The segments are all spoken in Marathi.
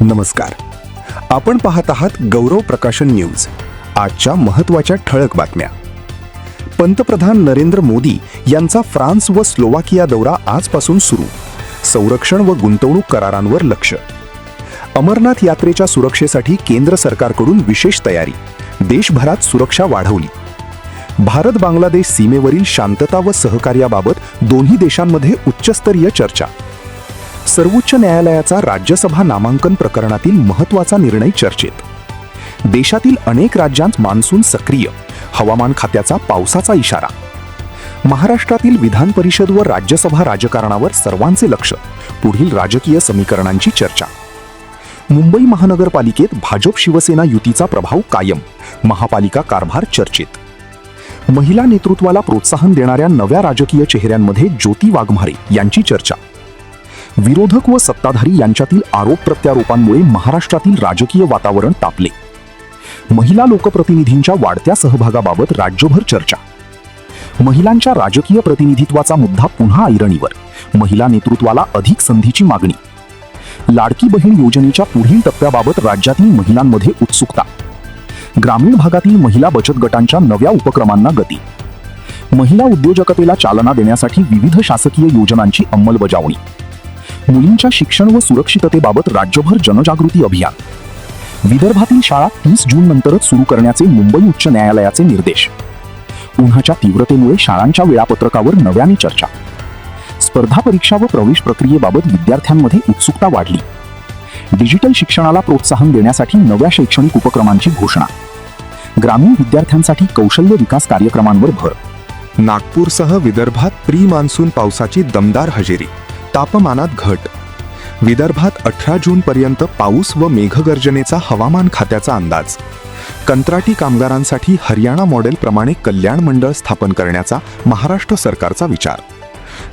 नमस्कार. आपण पाहत आहात गौरव प्रकाशन न्यूज. आजच्या महत्त्वाच्या ठळक बातम्या. पंतप्रधान नरेंद्र मोदी यांचा फ्रान्स व स्लोवाकिया दौरा आजपासून सुरू. संरक्षण व गुंतवणूक करारांवर लक्ष. अमरनाथ यात्रेच्या सुरक्षेसाठी केंद्र सरकारकडून विशेष तयारी. देशभरात सुरक्षा वाढवली. भारत बांगलादेश सीमेवरील शांतता व सहकार्याबाबत दोन्ही देशांमध्ये उच्चस्तरीय चर्चा. सर्वोच्च न्यायालयाचा राज्यसभा नामांकन प्रकरणातील महत्त्वाचा निर्णय चर्चेत. देशातील अनेक राज्यांत मान्सून सक्रिय. हवामान खात्याचा पावसाचा इशारा. महाराष्ट्रातील विधान परिषद व राज्यसभा राजकारणावर सर्वांचे लक्ष. पुढील राजकीय समीकरणांची चर्चा. मुंबई महानगरपालिकेत भाजप शिवसेना युतीचा प्रभाव कायम. महापालिका कारभार चर्चेत. महिला नेतृत्वाला प्रोत्साहन देणाऱ्या नव्या राजकीय चेहऱ्यांमध्ये ज्योती वाघमारे यांची चर्चा. विरोधक व सत्ताधारी यांच्यातील आरोप प्रत्यारोपांमुळे महाराष्ट्रातील राजकीय वातावरण तापले. महिला लोकप्रतिनिधींच्या वाढत्या सहभागाबाबत राज्यभर चर्चा. महिलांच्या राजकीय प्रतिनिधित्वाचा मुद्दा पुन्हा ऐरणीवर. महिला नेतृत्वाला अधिक संधीची मागणी. लाडकी बहीण योजनेच्या पुढील टप्प्याबाबत राज्यातील महिलांमध्ये उत्सुकता. ग्रामीण भागातील महिला बचत गटांच्या नव्या उपक्रमांना गती. महिला उद्योजकतेला चालना देण्यासाठी विविध शासकीय योजनांची अंमलबजावणी. मुलींच्या शिक्षण व सुरक्षिततेबाबत राज्यभर जनजागृती अभियान. विदर्भातील शाळा 30 जून नंतरच सुरू करण्याचे मुंबई उच्च न्यायालयाचे निर्देश. उन्हाच्या तीव्रतेमुळे शाळांच्या वेळापत्रकावर नव्याने चर्चा. स्पर्धा परीक्षा व प्रवेश प्रक्रियेबाबत विद्यार्थ्यांमध्ये उत्सुकता वाढली. डिजिटल शिक्षणाला प्रोत्साहन देण्यासाठी नव्या शैक्षणिक उपक्रमांची घोषणा. ग्रामीण विद्यार्थ्यांसाठी कौशल्य विकास कार्यक्रमांवर भर. नागपूरसह विदर्भात प्री मान्सून पावसाची दमदार हजेरी. तापमानात घट. विदर्भात 18 जूनपर्यंत पाऊस व मेघगर्जनेचा हवामान खात्याचा अंदाज. कंत्राटी कामगारांसाठी हरियाणा मॉडेलप्रमाणे कल्याण मंडळ स्थापन करण्याचा महाराष्ट्र सरकारचा विचार.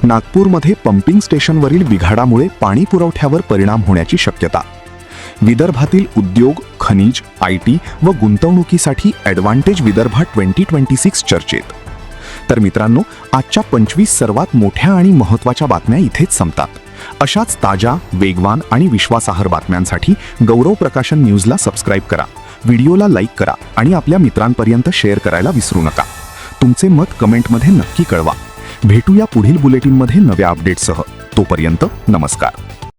नागपूरमध्ये पंपिंग स्टेशनवरील बिघाडामुळे पाणी पुरवठ्यावर परिणाम होण्याची शक्यता. विदर्भातील उद्योग, खनिज, IT व गुंतवणुकीसाठी ॲडव्हान्टेज विदर्भा 2026 चर्चेत. तर मित्रांनो, आजच्या 25 सर्वात मोठ्या आणि महत्त्वाच्या बातम्या इथेच संपतात. अशाच ताज्या, वेगवान आणि विश्वासार्ह बातम्यांसाठी गौरव प्रकाशन न्यूजला सबस्क्राईब करा. व्हिडिओला लाईक करा आणि आपल्या मित्रांपर्यंत शेअर करायला विसरू नका. तुमचे मत कमेंटमध्ये नक्की कळवा. भेटूया पुढील बुलेटिनमध्ये नव्या अपडेट्ससह. तोपर्यंत नमस्कार.